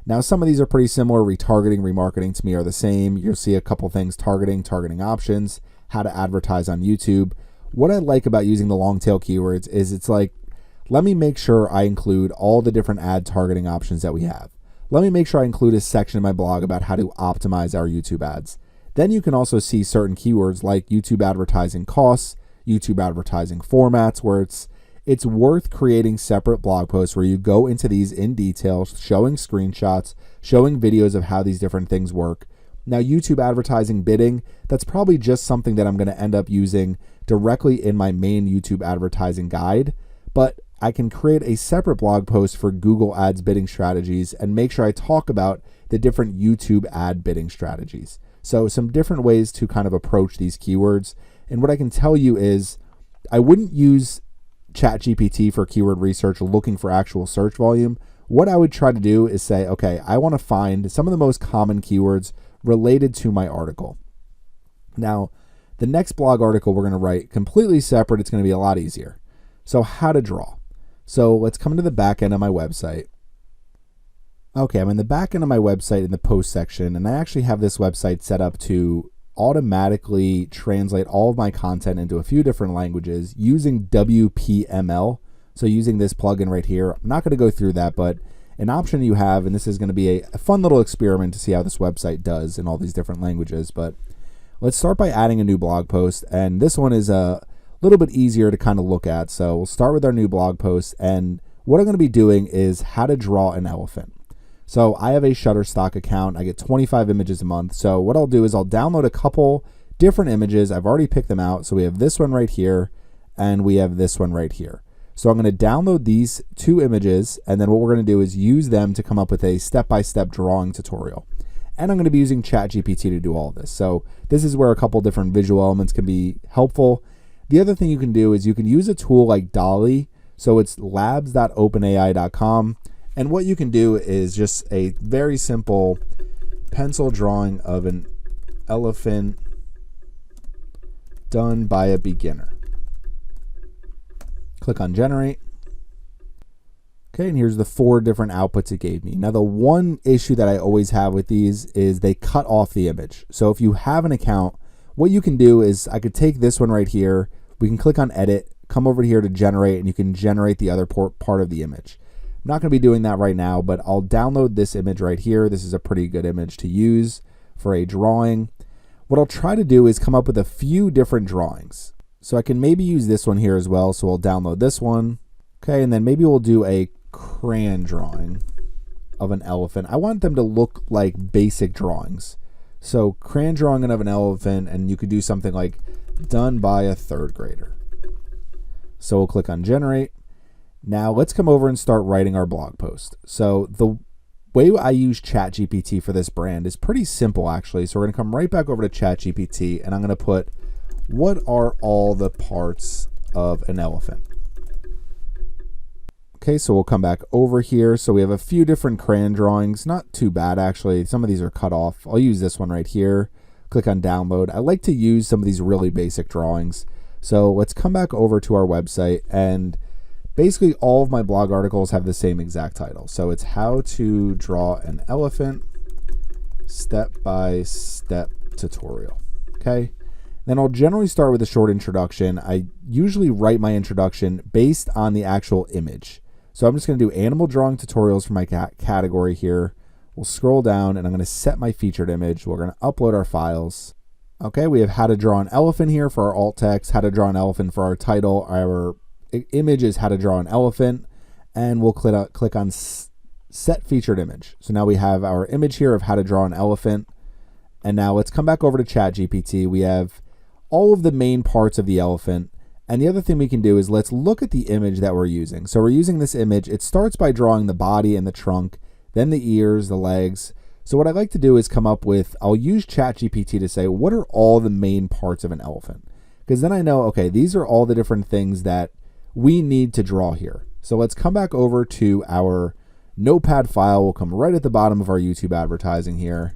Now, some of these are pretty similar. Retargeting, remarketing to me are the same. You'll see a couple things: targeting, targeting options, how to advertise on YouTube. What I like about using the long tail keywords is it's like, let me make sure I include all the different ad targeting options that we have. Let me make sure I include a section in my blog about how to optimize our YouTube ads. Then you can also see certain keywords like YouTube advertising costs, YouTube advertising formats, where it's worth creating separate blog posts where you go into these in detail, showing screenshots, showing videos of how these different things work. Now, YouTube advertising bidding, that's probably just something that I'm going to end up using directly in my main YouTube advertising guide, but I can create a separate blog post for Google Ads bidding strategies and make sure I talk about the different YouTube ad bidding strategies. So some different ways to kind of approach these keywords. And what I can tell you is I wouldn't use ChatGPT for keyword research looking for actual search volume. What I would try to do is say, okay, I want to find some of the most common keywords related to my article. Now, the next blog article we're going to write completely separate. It's going to be a lot easier. So how to draw. So let's come to the back end of my website. Okay, I'm in the back end of my website in the post section, and I actually have this website set up to automatically translate all of my content into a few different languages using WPML. So using this plugin right here, I'm not going to go through that, but an option you have, and this is going to be a fun little experiment to see how this website does in all these different languages. But let's start by adding a new blog post, and this one is a little bit easier to kind of look at. So we'll start with our new blog post, and what I'm going to be doing is how to draw an elephant. So I have a Shutterstock account. I get 25 images a month. So what I'll do is I'll download a couple different images. I've already picked them out. So we have this one right here, and we have this one right here. So I'm going to download these two images, and then what we're going to do is use them to come up with a step-by-step drawing tutorial. And I'm going to be using ChatGPT to do all of this. So this is where a couple different visual elements can be helpful. The other thing you can do is you can use a tool like Dolly. So it's labs.openai.com. And what you can do is just a very simple pencil drawing of an elephant done by a beginner. Click on generate. Okay, and here's the 4 different outputs it gave me. Now, the one issue that I always have with these is they cut off the image. So if you have an account, what you can do is I could take this one right here. We can click on edit, come over here to generate, and you can generate the other part of the image. I'm not going to be doing that right now, but I'll download this image right here. This is a pretty good image to use for a drawing. What I'll try to do is come up with a few different drawings. So I can maybe use this one here as well. So we'll download this one. Okay, and then maybe we'll do a crayon drawing of an elephant. I want them to look like basic drawings. So crayon drawing of an elephant, and you could do something like done by a 3rd grader. So we'll click on generate. Now let's come over and start writing our blog post. So the way I use ChatGPT for this brand is pretty simple actually. So we're going to come right back over to ChatGPT, and I'm going to put, what are all the parts of an elephant? Okay, so we'll come back over here. So we have a few different crayon drawings. Not too bad actually. Some of these are cut off. I'll use this one right here. Click on download. I like to use some of these really basic drawings. So let's come back over to our website, and basically all of my blog articles have the same exact title. So it's how to draw an elephant step-by-step tutorial. Okay. Then I'll generally start with a short introduction. I usually write my introduction based on the actual image. So I'm just going to do animal drawing tutorials for my category here. We'll scroll down and I'm going to set my featured image. We're going to upload our files. Okay, we have how to draw an elephant here for our alt text, how to draw an elephant for our title. Our image is how to draw an elephant, and we'll click on set featured image. So now we have our image here of how to draw an elephant. And now let's come back over to ChatGPT. We have all of the main parts of the elephant. And the other thing we can do is let's look at the image that we're using. So we're using this image. It starts by drawing the body and the trunk, then the ears, the legs. So what I like to do is come up with, I'll use ChatGPT to say, what are all the main parts of an elephant? Because then I know, okay, these are all the different things that we need to draw here. So let's come back over to our notepad file. We'll come right at the bottom of our YouTube advertising here.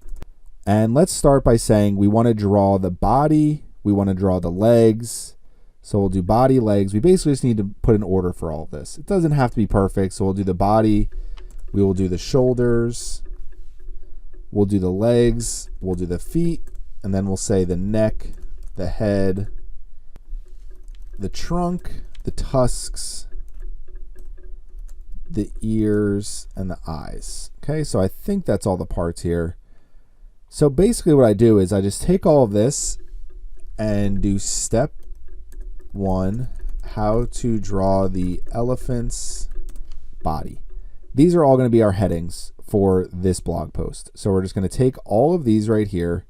And let's start by saying we want to draw the body, we want to draw the legs. So we'll do body, legs. We basically just need to put an order for all of this. It doesn't have to be perfect. So we'll do the body, we will do the shoulders, we'll do the legs, we'll do the feet, and then we'll say the neck, the head, the trunk, the tusks, the ears, and the eyes. Okay, so I think that's all the parts here. So basically what I do is I just take all of this and do step 1, how to draw the elephant's body. These are all going to be our headings for this blog post. So we're just going to take all of these right here,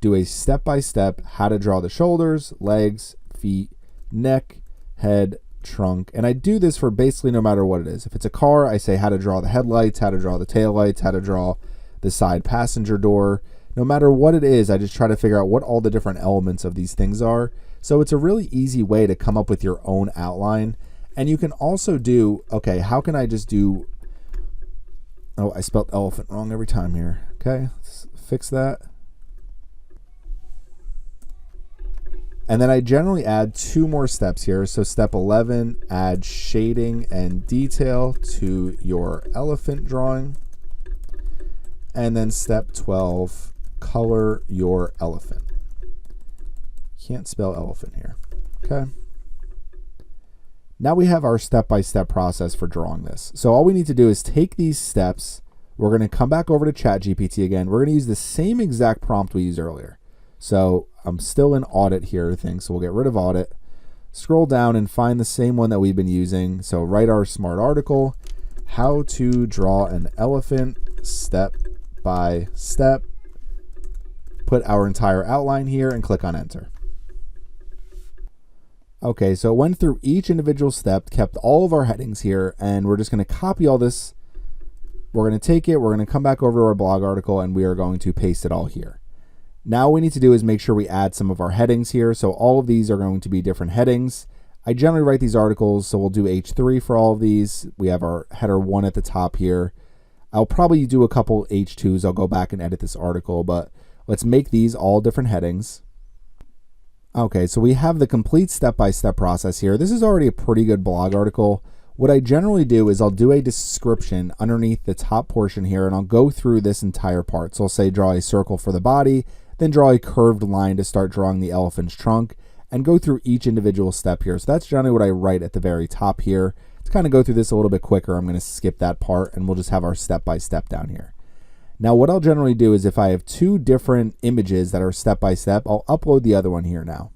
do a step-by-step how to draw the shoulders, legs, feet, neck, head, trunk. And I do this for basically no matter what it is. If it's a car, I say how to draw the headlights, how to draw the taillights, how to draw the side passenger door. No matter what it is, I just try to figure out what all the different elements of these things are. So it's a really easy way to come up with your own outline. And you can also do, okay, how can I just do, oh, I spelled elephant wrong every time here. Okay, let's fix that. And then I generally add 2 more steps here. So step 11, add shading and detail to your elephant drawing. And then step 12, color your elephant. Can't spell elephant here. Okay. Now we have our step-by-step process for drawing this. So all we need to do is take these steps. We're going to come back over to ChatGPT again. We're going to use the same exact prompt we used earlier. So I'm still in audit here, I think. So we'll get rid of audit. Scroll down and find the same one that we've been using. So write our smart article, how to draw an elephant step by step. Put our entire outline here and click on enter. Okay, so it went through each individual step, kept all of our headings here, and we're just going to copy all this. We're going to take it, we're going to come back over to our blog article, and we are going to paste it all here. Now what we need to do is make sure we add some of our headings here. So all of these are going to be different headings. I generally write these articles, so we'll do H3 for all of these. We have our header 1 at the top here. I'll probably do a couple H2s. I'll go back and edit this article, but let's make these all different headings. Okay, so we have the complete step-by-step process here. This is already a pretty good blog article. What I generally do is I'll do a description underneath the top portion here, and I'll go through this entire part. So I'll say draw a circle for the body, then draw a curved line to start drawing the elephant's trunk, and go through each individual step here. So that's generally what I write at the very top here. To kind of go through this a little bit quicker, I'm going to skip that part, and we'll just have our step-by-step down here. Now what I'll generally do is if I have 2 different images that are step-by-step, I'll upload the other one here now.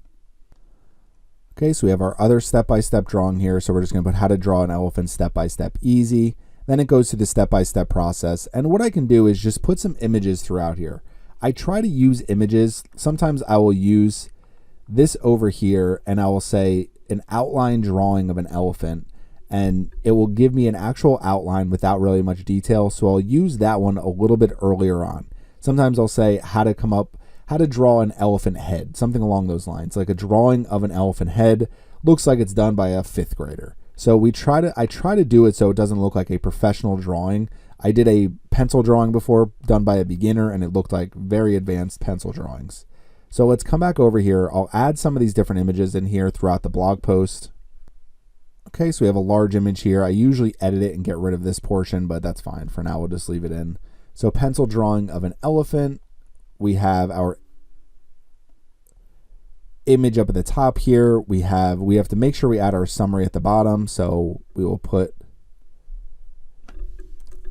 Okay, so we have our other step-by-step drawing here. So we're just going to put how to draw an elephant step-by-step easy. Then it goes to the step-by-step process. And what I can do is just put some images throughout here. I try to use images. Sometimes I will use this over here and I will say an outline drawing of an elephant, and it will give me an actual outline without really much detail. So I'll use that one a little bit earlier on. Sometimes I'll say how to draw an elephant head, something along those lines. Like a drawing of an elephant head looks like it's done by a 5th grader. So I try to do it so it doesn't look like a professional drawing. I did a pencil drawing before done by a beginner, and it looked like very advanced pencil drawings. So let's come back over here. I'll add some of these different images in here throughout the blog post. Okay, so we have a large image here. I usually edit it and get rid of this portion, but that's fine. For now, we'll just leave it in. So pencil drawing of an elephant. We have our image up at the top here. We have to make sure we add our summary at the bottom. So we will put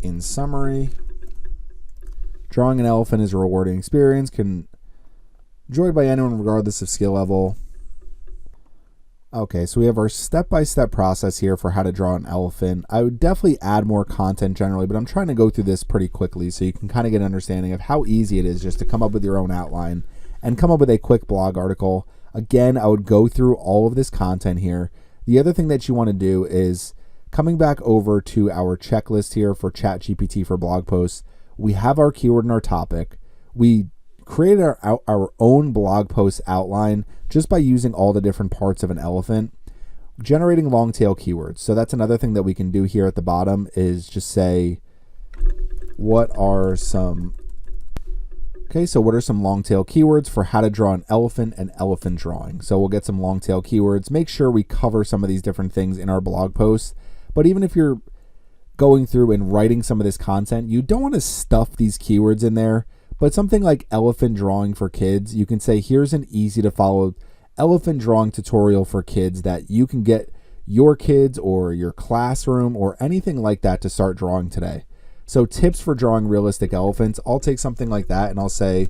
in summary, drawing an elephant is a rewarding experience, enjoyed by anyone regardless of skill level. Okay, so we have our step-by-step process here for how to draw an elephant. I would definitely add more content generally, but I'm trying to go through this pretty quickly so you can kind of get an understanding of how easy it is just to come up with your own outline and come up with a quick blog article. Again, I would go through all of this content here. The other thing that you want to do is coming back over to our checklist here for ChatGPT for blog posts. We have our keyword and our topic. We created our own blog post outline just by using all the different parts of an elephant, generating long tail keywords. So that's another thing that we can do here at the bottom is just say, what are some long tail keywords for how to draw an elephant and elephant drawing? So we'll get some long tail keywords. Make sure we cover some of these different things in our blog posts. But even if you're going through and writing some of this content, you don't want to stuff these keywords in there. But something like elephant drawing for kids, you can say, here's an easy to follow elephant drawing tutorial for kids that you can get your kids or your classroom or anything like that to start drawing today. So tips for drawing realistic elephants, I'll take something like that and I'll say,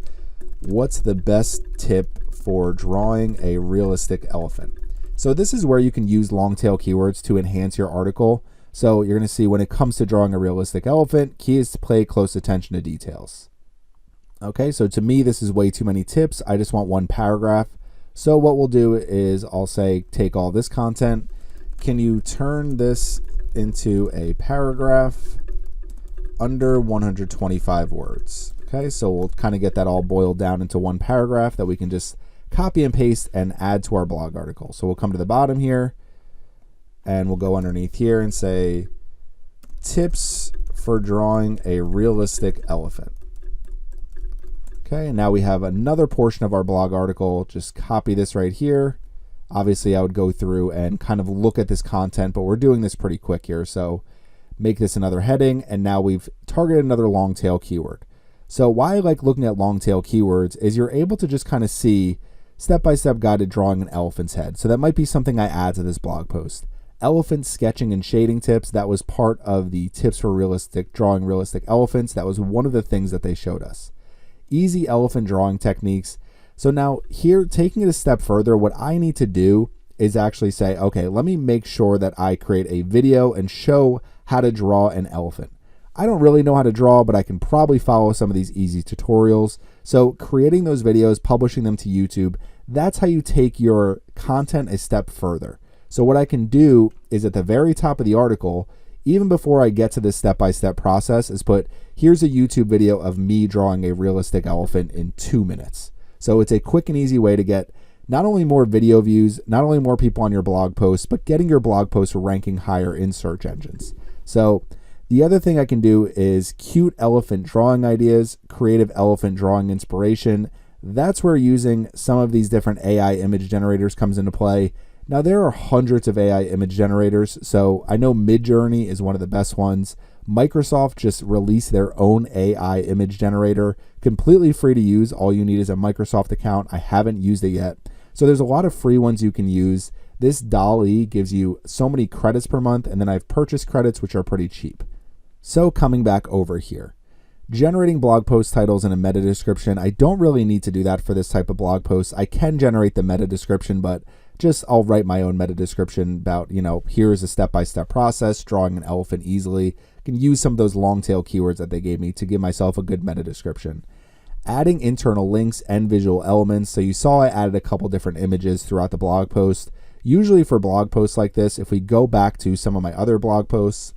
what's the best tip for drawing a realistic elephant? So this is where you can use long tail keywords to enhance your article. So you're going to see when it comes to drawing a realistic elephant, key is to pay close attention to details. Okay, so to me, this is way too many tips. I just want one paragraph. So what we'll do is I'll say, take all this content. Can you turn this into a paragraph under 125 words? Okay, so we'll kind of get that all boiled down into one paragraph that we can just copy and paste and add to our blog article. So we'll come to the bottom here and we'll go underneath here and say, tips for drawing a realistic elephant. Okay, and now we have another portion of our blog article. Just copy this right here. Obviously, I would go through and kind of look at this content, but we're doing this pretty quick here. So make this another heading, and now we've targeted another long tail keyword. So why I like looking at long tail keywords is you're able to just kind of see step-by-step guide to drawing an elephant's head. So that might be something I add to this blog post. Elephant sketching and shading tips, that was part of the tips for drawing realistic elephants. That was one of the things that they showed us. Easy elephant drawing techniques. So now here, taking it a step further, what I need to do is actually say, okay, let me make sure that I create a video and show how to draw an elephant. I don't really know how to draw, but I can probably follow some of these easy tutorials. So creating those videos, publishing them to YouTube, that's how you take your content a step further. So what I can do is at the very top of the article, even before I get to this step-by-step process, is put, here's a YouTube video of me drawing a realistic elephant in 2 minutes. So it's a quick and easy way to get not only more video views, not only more people on your blog posts, but getting your blog posts ranking higher in search engines. So the other thing I can do is cute elephant drawing ideas, creative elephant drawing inspiration. That's where using some of these different AI image generators comes into play. Now, there are hundreds of AI image generators, so I know Midjourney is one of the best ones. Microsoft just released their own AI image generator, completely free to use. All you need is a Microsoft account. I haven't used it yet. So there's a lot of free ones you can use. This DALL-E gives you so many credits per month, and then I've purchased credits, which are pretty cheap. So coming back over here, generating blog post titles and a meta description. I don't really need to do that for this type of blog post. I can generate the meta description, but I'll write my own meta description about, here's a step-by-step process, drawing an elephant easily. I can use some of those long tail keywords that they gave me to give myself a good meta description. Adding internal links and visual elements. So you saw I added a couple different images throughout the blog post. Usually for blog posts like this, if we go back to some of my other blog posts,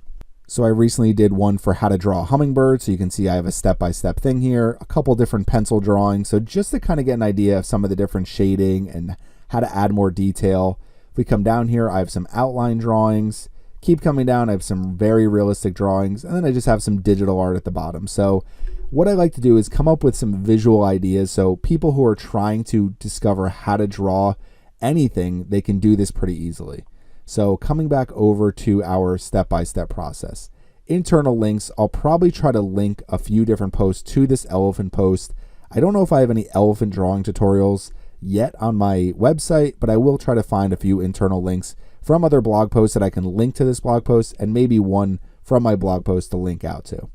so I recently did one for how to draw a hummingbird. So you can see I have a step-by-step thing here, a couple different pencil drawings. So just to kind of get an idea of some of the different shading and how to add more detail. If we come down here, I have some outline drawings. Keep coming down, I have some very realistic drawings. And then I just have some digital art at the bottom. So what I like to do is come up with some visual ideas. So people who are trying to discover how to draw anything, they can do this pretty easily. So coming back over to our step-by-step process. Internal links, I'll probably try to link a few different posts to this elephant post. I don't know if I have any elephant drawing tutorials yet on my website, but I will try to find a few internal links from other blog posts that I can link to this blog post, and maybe one from my blog post to link out to.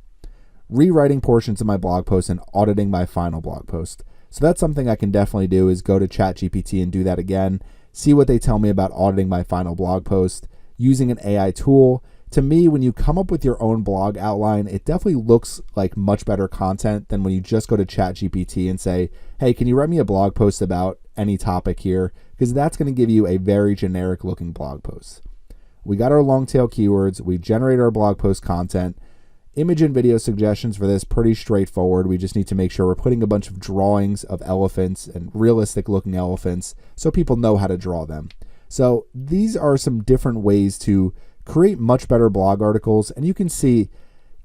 Rewriting portions of my blog post and auditing my final blog post. So that's something I can definitely do, is go to ChatGPT and do that again, see what they tell me about auditing my final blog post, using an AI tool. To me, when you come up with your own blog outline, it definitely looks like much better content than when you just go to ChatGPT and say, hey, can you write me a blog post about any topic here? Because that's going to give you a very generic looking blog post. We got our long tail keywords. We generate our blog post content. Image and video suggestions for this, pretty straightforward. We just need to make sure we're putting a bunch of drawings of elephants and realistic looking elephants so people know how to draw them. So these are some different ways to create much better blog articles. And you can see,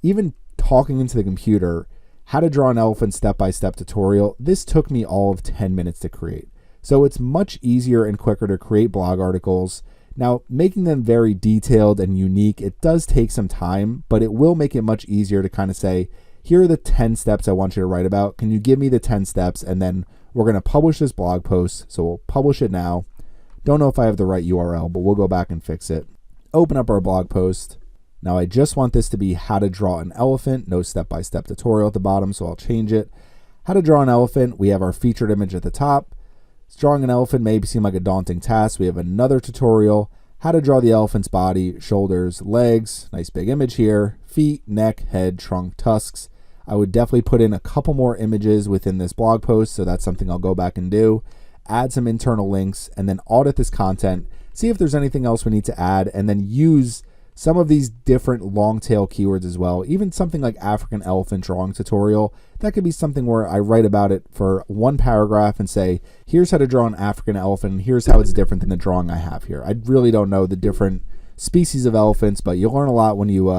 even talking into the computer, how to draw an elephant step-by-step tutorial. This took me all of 10 minutes to create. So it's much easier and quicker to create blog articles. Now, making them very detailed and unique, it does take some time, but it will make it much easier to kind of say, here are the 10 steps I want you to write about. Can you give me the 10 steps? And then we're going to publish this blog post. So we'll publish it now. Don't know if I have the right URL, but we'll go back and fix it. Open up our blog post. Now I just want this to be how to draw an elephant, no step-by-step tutorial at the bottom, so I'll change it. How to draw an elephant. We have our featured image at the top. Drawing an elephant may seem like a daunting task. We have another tutorial, how to draw the elephant's body, shoulders, legs, nice big image here, feet, neck, head, trunk, tusks. I would definitely put in a couple more images within this blog post, so that's something I'll go back and do. Add some internal links, and then audit this content, see if there's anything else we need to add, and then use some of these different long tail keywords as well. Even something like African elephant drawing tutorial, that could be something where I write about it for one paragraph and say, here's how to draw an African elephant, and here's how it's different than the drawing I have here. I really don't know the different species of elephants, but you learn a lot when you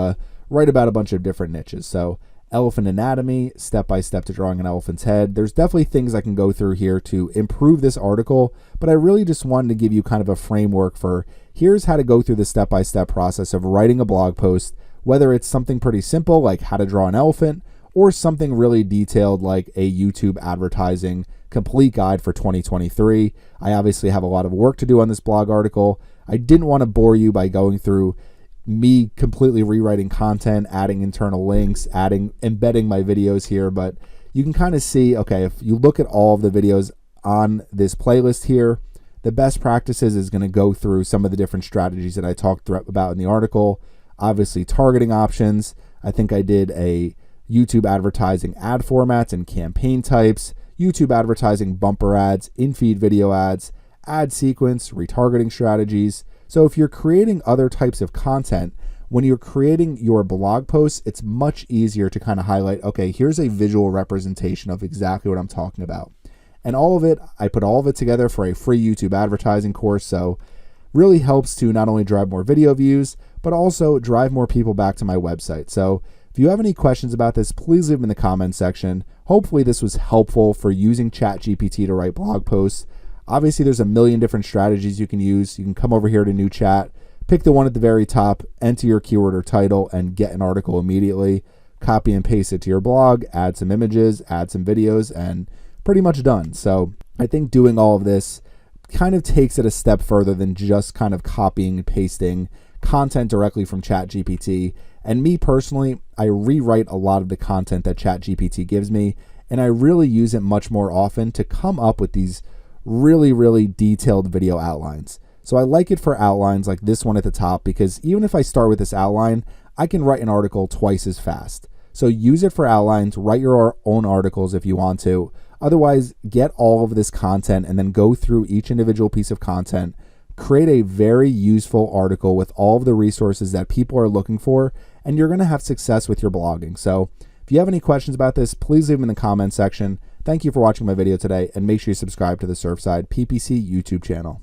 write about a bunch of different niches. So elephant anatomy, step-by-step to drawing an elephant's head. There's definitely things I can go through here to improve this article, but I really just wanted to give you kind of a framework for here's how to go through the step-by-step process of writing a blog post, whether it's something pretty simple like how to draw an elephant, or something really detailed like a YouTube advertising complete guide for 2023. I obviously have a lot of work to do on this blog article. I didn't want to bore you by going through me completely rewriting content, adding internal links, embedding my videos here, but you can kind of see, okay, if you look at all of the videos on this playlist here, the best practices is going to go through some of the different strategies that I talked about in the article. Obviously, targeting options. I think I did a YouTube advertising ad formats and campaign types, YouTube advertising bumper ads, in-feed video ads, ad sequence, retargeting strategies. So if you're creating other types of content, when you're creating your blog posts, it's much easier to kind of highlight, okay, here's a visual representation of exactly what I'm talking about. And all of it, I put all of it together for a free YouTube advertising course. So really helps to not only drive more video views, but also drive more people back to my website. So if you have any questions about this, please leave them in the comments section. Hopefully this was helpful for using ChatGPT to write blog posts. Obviously, there's a million different strategies you can use. You can come over here to New Chat, pick the one at the very top, enter your keyword or title, and get an article immediately. Copy and paste it to your blog, add some images, add some videos, and pretty much done. So I think doing all of this kind of takes it a step further than just kind of copying and pasting content directly from ChatGPT. And me personally, I rewrite a lot of the content that ChatGPT gives me, and I really use it much more often to come up with these really, really detailed video outlines. So I like it for outlines like this one at the top, because even if I start with this outline, I can write an article twice as fast. So use it for outlines, write your own articles if you want to. Otherwise, get all of this content and then go through each individual piece of content, create a very useful article with all of the resources that people are looking for, and you're going to have success with your blogging. So if you have any questions about this, please leave them in the comments section. Thank you for watching my video today, and make sure you subscribe to the Surfside PPC YouTube channel.